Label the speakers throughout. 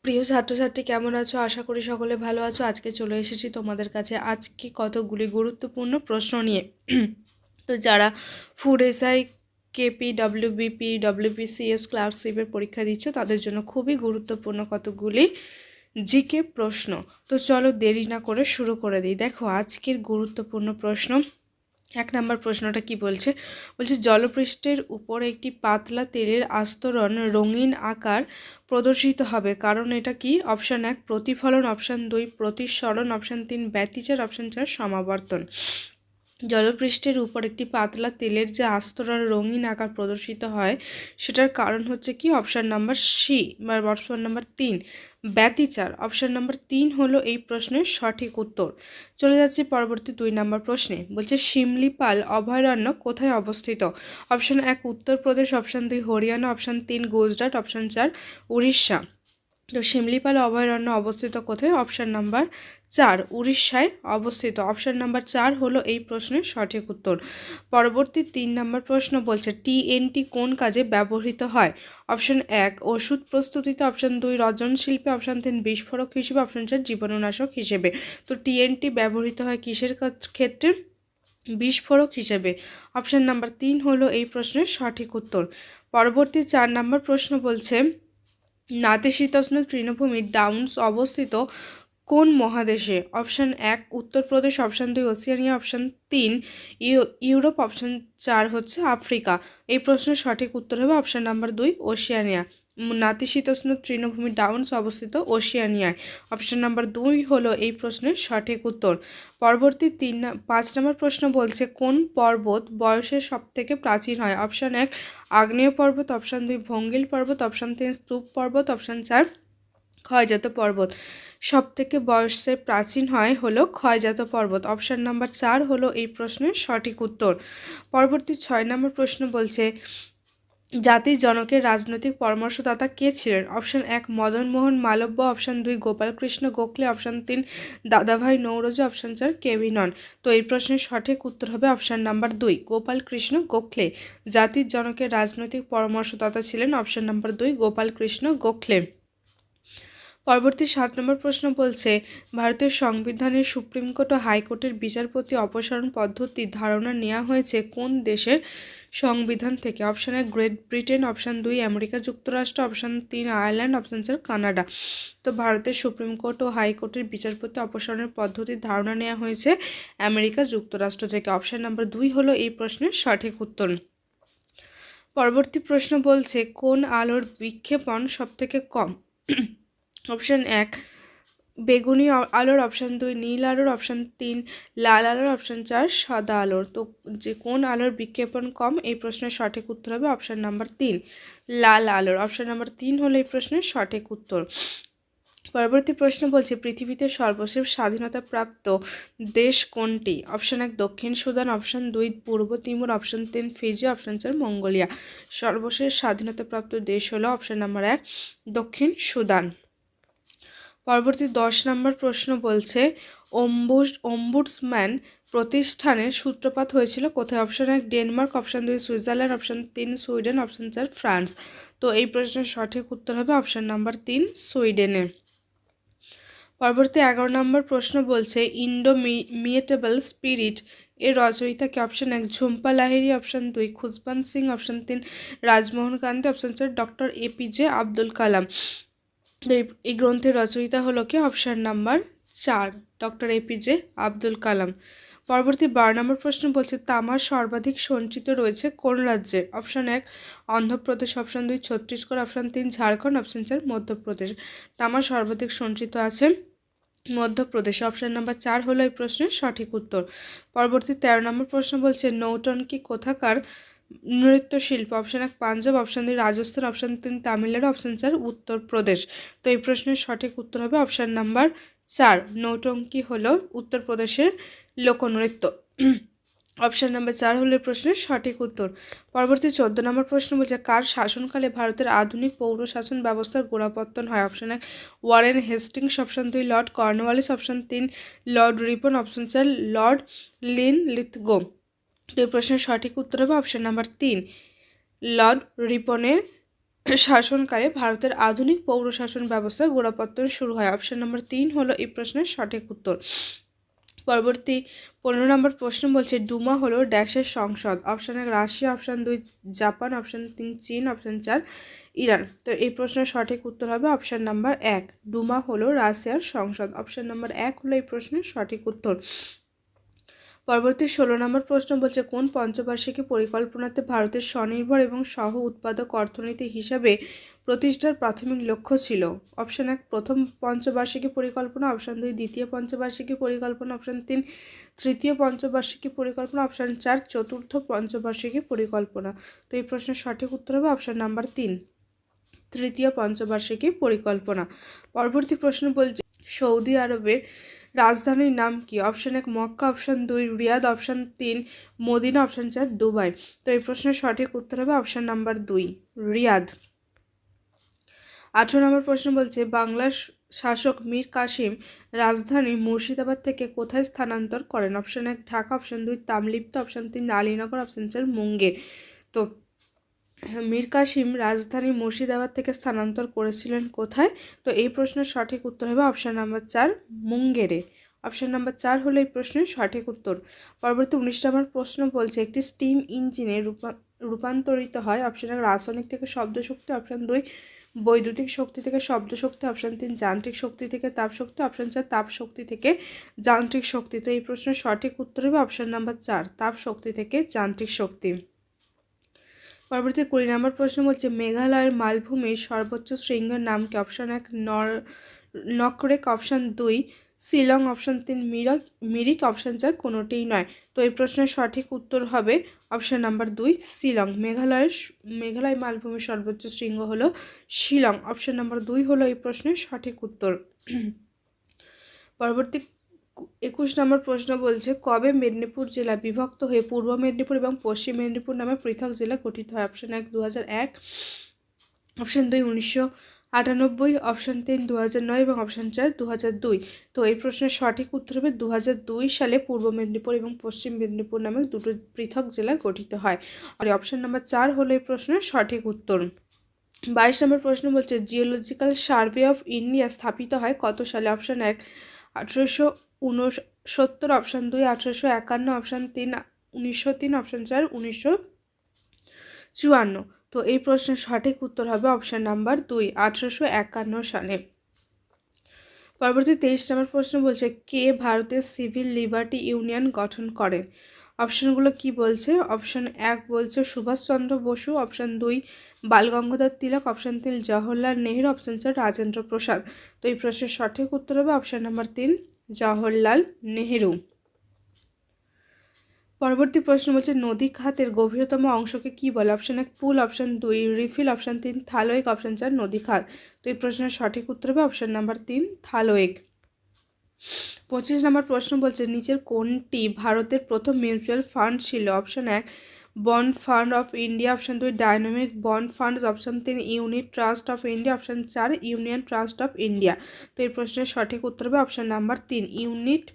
Speaker 1: প্রিয় ছাত্রছাত্রী, কেমন আছো? আশা করি সকলে ভালো আছো। আজকে চলে এসেছি তোমাদের কাছে আজকে কতগুলি গুরুত্বপূর্ণ প্রশ্ন নিয়ে। তো যারা food SI, KP, WBP, WBCS ক্লার্কশিপের পরীক্ষা দিচ্ছ তাদের জন্য খুবই গুরুত্বপূর্ণ কতগুলি জিকে প্রশ্ন। তো চলো দেরি না করে শুরু করে দিই। দেখো আজকের গুরুত্বপূর্ণ প্রশ্ন। 1 নম্বর প্রশ্নটা কি বলছে? বলছে জলপৃষ্ঠের উপর একটি পাতলা তেলের আস্তরণ রঙিন আকার প্রদর্শিত হবে, কারণ এটা কি? অপশান 1 প্রতিফলন, অপশান 2 প্রতিসরণ, অপশান 3 ব্যতিচার, অপশান 4 সমাবর্তন। জলপৃষ্ঠের উপর একটি পাতলা তেলের যে আস্তরণ রঙিন আকার প্রদর্শিত হয় সেটার কারণ হচ্ছে কি? অপশান নাম্বার সি বা অপশান নাম্বার 3 ব্যতিচার। অপশান নাম্বার 3 হলো এই প্রশ্নের সঠিক উত্তর। চলে যাচ্ছি পরবর্তী 2 নম্বর প্রশ্নে। বলছে শিমলিপাল অভয়ারণ্য কোথায় অবস্থিত? Option 1 Uttar Pradesh, option 2 Haryana, option 3 Gujarat, option 4 Orissa. তো শিমলিপাল অভয়ারণ্য অবস্থিত কোথায়? অপশান নাম্বার 4 উড়িষ্যায় অবস্থিত। অপশান নাম্বার 4 হলো এই প্রশ্নের সঠিক উত্তর। পরবর্তী 3 নম্বর প্রশ্ন বলছে টিএনটি কোন কাজে ব্যবহৃত হয়? অপশান 1 ওষুধ প্রস্তুতিতে, অপশান 2 রজন শিল্পে, অপশান 3 বিস্ফোরক হিসেবে, অপশান 4 জীবাণুনাশক হিসেবে। তো টিএনটি ব্যবহৃত হয় কিসের ক্ষেত্রে? বিস্ফোরক হিসেবে। অপশান নাম্বার 3 হলো এই প্রশ্নের সঠিক উত্তর। পরবর্তী 4 নম্বর প্রশ্ন বলছে নাতিশীতোষ্ণ তৃণভূমি ডাউন্স অবস্থিত কোন মহাদেশে? Option 1 Uttar Pradesh, option 2 Oceania, option 3 Europe, option 4 হচ্ছে আফ্রিকা। এই প্রশ্নের সঠিক উত্তর হবে অপশান নাম্বার 2 ওশিয়ানিয়া। নাতিশীতোষ্ণ তৃণভূমি ডাউন্স অবস্থিত ওশিয়ানিয়ায়। অপশান নাম্বার 2 হলো এই প্রশ্নের সঠিক উত্তর। পরবর্তী 5 নম্বর প্রশ্ন বলছে কোন পর্বত বয়সের সবথেকে প্রাচীন হয়? অপশান 1 আগ্নেয় পর্বত, অপশান 2 ভঙ্গিল পর্বত, অপশান 3 স্তূপ পর্বত, অপশান 4 ক্ষয়জাত পর্বত। সবথেকে বয়সে প্রাচীন হয় হলো ক্ষয়জাত পর্বত। অপশান নাম্বার 4 হলো এই প্রশ্নের সঠিক উত্তর। পরবর্তী 6 নম্বর প্রশ্ন বলছে জাতির জনকের রাজনৈতিক পরামর্শদাতা কে ছিলেন? Option 1 Madan Mohan Malviya, option 2 Gopal Krishna Gokhale, option 3 দাদাভাই নৌরোজি, অপশান 4 কেভি নন। তো এই প্রশ্নের সঠিক উত্তর হবে অপশান নাম্বার 2 গোপালকৃষ্ণ গোখলে। জাতির জনকের রাজনৈতিক পরামর্শদাতা ছিলেন অপশান নাম্বার 2 গোপালকৃষ্ণ গোখলে। পরবর্তী 7 নম্বর প্রশ্ন বলছে ভারতের সংবিধানের সুপ্রিম কোর্ট ও হাইকোর্টের বিচারপতি অপসারণ পদ্ধতির ধারণা নেওয়া হয়েছে কোন দেশের সংবিধান থেকে? Option 1 great Britain, option 2 America যুক্তরাষ্ট্র, অপশান 3 আয়ারল্যান্ড, অপশান 4 কানাডা। তো ভারতের সুপ্রিম কোর্ট ও হাইকোর্টের বিচারপতি অপসারণের পদ্ধতির ধারণা নেওয়া হয়েছে আমেরিকা যুক্তরাষ্ট্র থেকে। অপশান নাম্বার 2 হলো এই প্রশ্নের সঠিক উত্তর। পরবর্তী প্রশ্ন বলছে কোন আলোর বিক্ষেপণ সবথেকে কম? অপশান 1 বেগুনি আলোর, অপশান 2 নীল আলোর, অপশান 3 লাল আলোর, অপশান 4 সাদা আলোর। তো যে কোন আলোর বিক্ষেপণ কম? এই প্রশ্নের সঠিক উত্তর হবে অপশান নাম্বার 3 লাল আলোর। অপশান নাম্বার 3 হলো এই প্রশ্নের সঠিক উত্তর। পরবর্তী প্রশ্ন বলছে পৃথিবীতে সর্বশেষ স্বাধীনতাপ্রাপ্ত দেশ কোনটি? অপশান 1 দক্ষিণ সুদান, অপশান 2 পূর্ব Timor, option 3 Fiji, option 4 Mongolia. সর্বশেষ স্বাধীনতাপ্রাপ্ত দেশ হলো অপশান নাম্বার 1 দক্ষিণ সুদান। পরবর্তী 10 নম্বর প্রশ্ন বলছে অম্বুডসম্যান প্রতিষ্ঠানের সূত্রপাত হয়েছিল কোথায়? Option 1 Denmark, option 2 Switzerland, option 3 Sweden, option 4 France. তো এই প্রশ্নের সঠিক উত্তর হবে অপশান নাম্বার 3 সুইডেনে। পরবর্তী 11 নম্বর প্রশ্ন বলছে ইন্ডোমিটেবল স্পিরিট এর রচয়িতাকে? Option 1 Jhumpa Lahiri, option 2 Khushwant Singh, option 3 Rajmohan Gandhi, option 4 doctor APJ Abdul Kalam. এই গ্রন্থের রচয়িতা হলো কি? Option number 4 doctor APJ Abdul Kalam. পরবর্তী 12 নম্বর প্রশ্ন বলছে তামার সর্বাধিক সঞ্চিত রয়েছে কোন রাজ্যে? Option 1 Andhra Pradesh, option 2 Chhattisgarh, option 3 Jharkhand, option 4 Madhya Pradesh. তামার সর্বাধিক সঞ্চিত আছে মধ্যপ্রদেশ। অপশান নাম্বার 4 হলো এই প্রশ্নের সঠিক উত্তর। পরবর্তী 13 নম্বর প্রশ্ন বলছে নৌটঙ্কি কোথাকার নৃত্যশিল্প? Option 1 Punjab, option 2 Rajasthan, option 3 Tamil Nadu, option 4 Uttar Pradesh. তো এই প্রশ্নের সঠিক উত্তর হবে অপশান নাম্বার 4 নৌটঙ্কি হলো উত্তরপ্রদেশের লোকনৃত্য। অপশান নাম্বার 4 হলো এই প্রশ্নের সঠিক উত্তর। পরবর্তী 14 নম্বর প্রশ্ন বলছে কার শাসনকালে ভারতের আধুনিক পৌর শাসন ব্যবস্থার গোড়াপত্তন হয়? Option 1 Warren Hastings, option 2 Lord Cornwallis, option 3 Lord Ripon, option 4 Lord Linlithgow. তো এই প্রশ্নের সঠিক উত্তর হবে অপশান নাম্বার 3 লর্ড রিপনের শাসনকালে ভারতের আধুনিক পৌর শাসন ব্যবস্থার গোড়াপত্তন শুরু হয়? অপশন নম্বর 3 হলো এই প্রশ্নের সঠিক উত্তর। পরবর্তী 15 নম্বর প্রশ্ন বলছে ডুমা হলো ড্যাশের সংসদ? Option 1 Russia, option 2 Japan, option 3 চীন, অপশন 4 ইরান। তো এই প্রশ্নের সঠিক উত্তর হবে অপশন নাম্বার 1, ডুমা হলো রাশিয়ার সংসদ। অপশন নাম্বার 1 হলো এই প্রশ্নের সঠিক উত্তর। পরবর্তী 16 নম্বর প্রশ্ন বলছে কোন পঞ্চবার্ষিকী পরিকল্পনাতে ভারতের স্বনির্ভর এবং সহ উৎপাদক অর্থনীতি হিসাবে প্রতিষ্ঠার প্রাথমিক লক্ষ্য ছিল? অপশন 1 প্রথম পঞ্চবার্ষিকী পরিকল্পনা, অপশন 2 দ্বিতীয় পঞ্চবার্ষিকী পরিকল্পনা, অপশন 3 তৃতীয় পঞ্চবার্ষিকী পরিকল্পনা, অপশন 4 চতুর্থ পঞ্চবার্ষিকী পরিকল্পনা। তো এই প্রশ্নের সঠিক উত্তর হবে অপশন নাম্বার 3, তৃতীয় পঞ্চবার্ষিকী পরিকল্পনা। পরবর্তী প্রশ্ন বলছে সৌদি আরবের রাজধানীর নাম কি? Option 1 Mecca, option 2 Riyadh, option 3 Medina, option 4 Dubai. তো এই প্রশ্নের সঠিক উত্তর হবে অপশন নাম্বার 2 রিয়াদ। 18 নম্বর প্রশ্ন বলছে বাংলার শাসক মীর কাসিম রাজধানী মুর্শিদাবাদ থেকে কোথায় স্থানান্তর করেন? Option 1 Dhaka, option 2 Tamralipta, option 3 Alinagar, option 4 Munger. তো মীর কাসিম রাজধানী মুর্শিদাবাদ থেকে স্থানান্তর করেছিলেন কোথায়? তো এই প্রশ্নের সঠিক উত্তর হবে অপশন নাম্বার 4 মুঙ্গেরে। অপশন নাম্বার 4 হলো এই প্রশ্নের সঠিক উত্তর। পরবর্তী 19 নম্বর প্রশ্ন বলছে একটি স্টিম ইঞ্জিনে রূপান্তরিত হয়? অপশন 1 রাসায়নিক থেকে শব্দ শক্তি, অপশন 2 বৈদ্যুতিক শক্তি থেকে শব্দ শক্তি, অপশন 3 যান্ত্রিক শক্তি থেকে তাপ শক্তি, অপশন 4 তাপ শক্তি থেকে যান্ত্রিক শক্তি। তো এই প্রশ্নের সঠিক উত্তর হবে অপশন নাম্বার 4 তাপ শক্তি থেকে যান্ত্রিক শক্তি। পরবর্তী 20 নম্বর প্রশ্ন বলছে মেঘালয়ের মালভূমির সর্বোচ্চ শৃঙ্গের নাম কি? Option 1 Nokrek, option 2 Shillong, option 3 Mirik, option 4 কোনোটিই নয়। তো এই প্রশ্নের সঠিক উত্তর হবে অপশন নাম্বার 2 শিলং। মেঘালয় মালভূমির সর্বোচ্চ শৃঙ্গ হলো শিলং। অপশন নাম্বার 2 হলো এই প্রশ্নের সঠিক উত্তর। পরবর্তী 21 নম্বর প্রশ্ন বলছে কবে মেদিনীপুর জেলা বিভক্ত হয়ে পূর্ব মেদিনীপুর এবং পশ্চিম মেদিনীপুর নামে পৃথক জেলা গঠিত হয়? অপশন 1 2001, অপশন 2 1998, অপশন 3 2009 এবং অপশন 4 2002। তো এই প্রশ্নের সঠিক উত্তর হবে 2002 সালে পূর্ব মেদিনীপুর এবং পশ্চিম মেদিনীপুর নামে দুটো পৃথক জেলা গঠিত হয়। আর অপশন নাম্বার 4 হলো এই প্রশ্নের সঠিক উত্তর। 22 নম্বর প্রশ্ন বলছে জিওলজিক্যাল সার্ভে অফ ইন্ডিয়া স্থাপিত হয় কত সালে? Option 1 1869, option 2 1851, option 3 1903, option 4 1954। তো এই প্রশ্নের সঠিক উত্তর হবে অপশন নাম্বার 2 1851 সালে। পরবর্তী 23 নম্বর প্রশ্ন বলছে কে ভারতের সিভিল লিবার্টি ইউনিয়ন গঠন করেন? অপশনগুলো কি বলছে? অপশন 1 বলছে সুভাষচন্দ্র বসু, অপশন 2 বাল গঙ্গাধর তিলক, অপশন 3 জওহরলাল নেহেরু, অপশন 4 রাজেন্দ্র প্রসাদ। তো এই প্রশ্নের সঠিক উত্তর হবে অপশন নাম্বার 3 জওহরলাল নেহেরু। পরবর্তী প্রশ্ন বলছে নদী খাতের গভীরতম অংশকে কি বলে? অপশন 1 পুল, অপশন 2 রিফিল, অপশন 3 থালোয়েক, অপশন 4 নদী খাত। তো এই প্রশ্নের সঠিক উত্তর হবে অপশন নাম্বার 3 থালোয়েক। 25 নম্বর প্রশ্ন বলছে নিচের কোনটি ভারতের প্রথম মিউচুয়াল ফান্ড ছিল? Option 1 bond fund of India, option 2 dynamic bond fund, option 3 unit trust of India, option 4 union trust of India. তো এই প্রশ্নের সঠিক উত্তর হবে option number 3 unit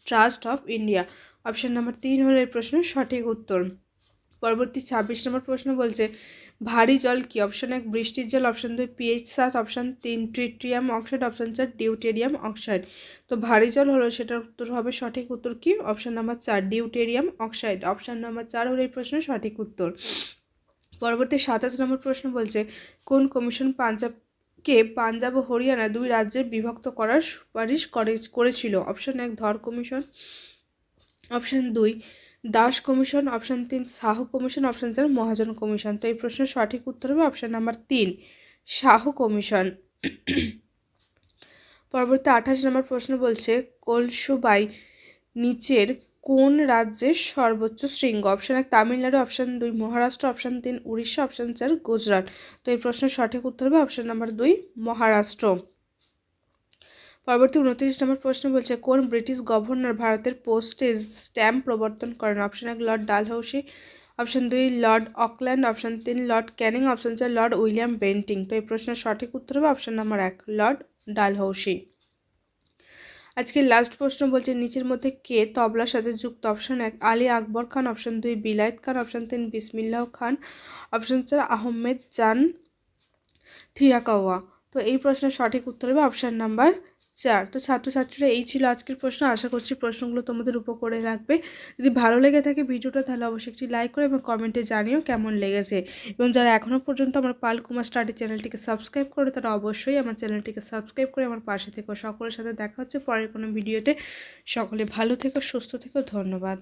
Speaker 1: trust of India. Option number 3 হলো এই প্রশ্নের সঠিক উত্তর। পরবর্তী 26 নম্বর প্রশ্ন বলছে ভারী জল কি? অপশন 1 বৃষ্টির জল, option 2 pH 7, option 3 tritium oxide, option 4 deuterium oxide. তো ভারী জল হলো সেটার উত্তর হবে সঠিক উত্তর কি? Option number 4 deuterium oxide. Option number 4 হলো এই প্রশ্নের সঠিক উত্তর। পরবর্তী 27 নম্বর প্রশ্ন বলছে কোন কমিশন পাঞ্জাব ও হরিয়ানা দুই রাজ্যে বিভক্ত করার সুপারিশ করেছিল? অপশন 1 ধর commission, option 2 Das commission, option 3 Shah commission, option 4 মহাজন কমিশন। তো এই প্রশ্নের সঠিক উত্তর হবে অপশন নাম্বার 3 শাহ কমিশন। পরবর্তী 28 নম্বর প্রশ্ন বলছে কলসুবাই নিচের কোন রাজ্যের সর্বোচ্চ শৃঙ্গ? Option 1 Tamil Nadu, option 2 Maharashtra, option 3 Orissa, option 4 Gujarat. তো এই প্রশ্নের সঠিক উত্তর হবে অপশন নাম্বার 2 মহারাষ্ট্র। পরবর্তী 29 নম্বর প্রশ্ন বলছে কোন ব্রিটিশ গভর্নর ভারতের পোস্টেজ স্ট্যাম্প প্রবর্তন করেন? Option 1 Lord Dalhousie, option 2 Lord Auckland, option 3 Lord Canning, option 4 Lord William Bentinck. তো এই প্রশ্নের সঠিক উত্তর হবে অপশন নাম্বার 1 লর্ড ডালহৌসি। আজকে লাস্ট প্রশ্ন বলছে নিচের মধ্যে কে তবলার সাথে যুক্ত? অপশন 1 আলী আকবর খান, অপশন 2 বিলায়েত খান, অপশন 3 বিসমিল্লাহ খান, অপশন 4 আহমেদ জান থিরা কাওয়া। তো এই প্রশ্নের সঠিক উত্তর হবে অপশান নাম্বার 4। তো ছাত্রছাত্রীরা এই ছিল আজকের প্রশ্ন। আশা করছি প্রশ্নগুলো তোমাদের উপকারে লাগবে। যদি ভালো লেগে থাকে ভিডিওটা তাহলে অবশ্যই একটি লাইক করো এবং কমেন্টে জানিও কেমন লেগেছে। এবং যারা এখনও পর্যন্ত আমার পালকুমার স্টাডি চ্যানেলটিকে সাবস্ক্রাইব করে তারা অবশ্যই আমার চ্যানেলটিকে সাবস্ক্রাইব করে আমার পাশে থেকো। সকলের সাথে দেখা হচ্ছে পরের কোনো ভিডিওতে। সকলে ভালো থেকো, সুস্থ থেকো। ধন্যবাদ।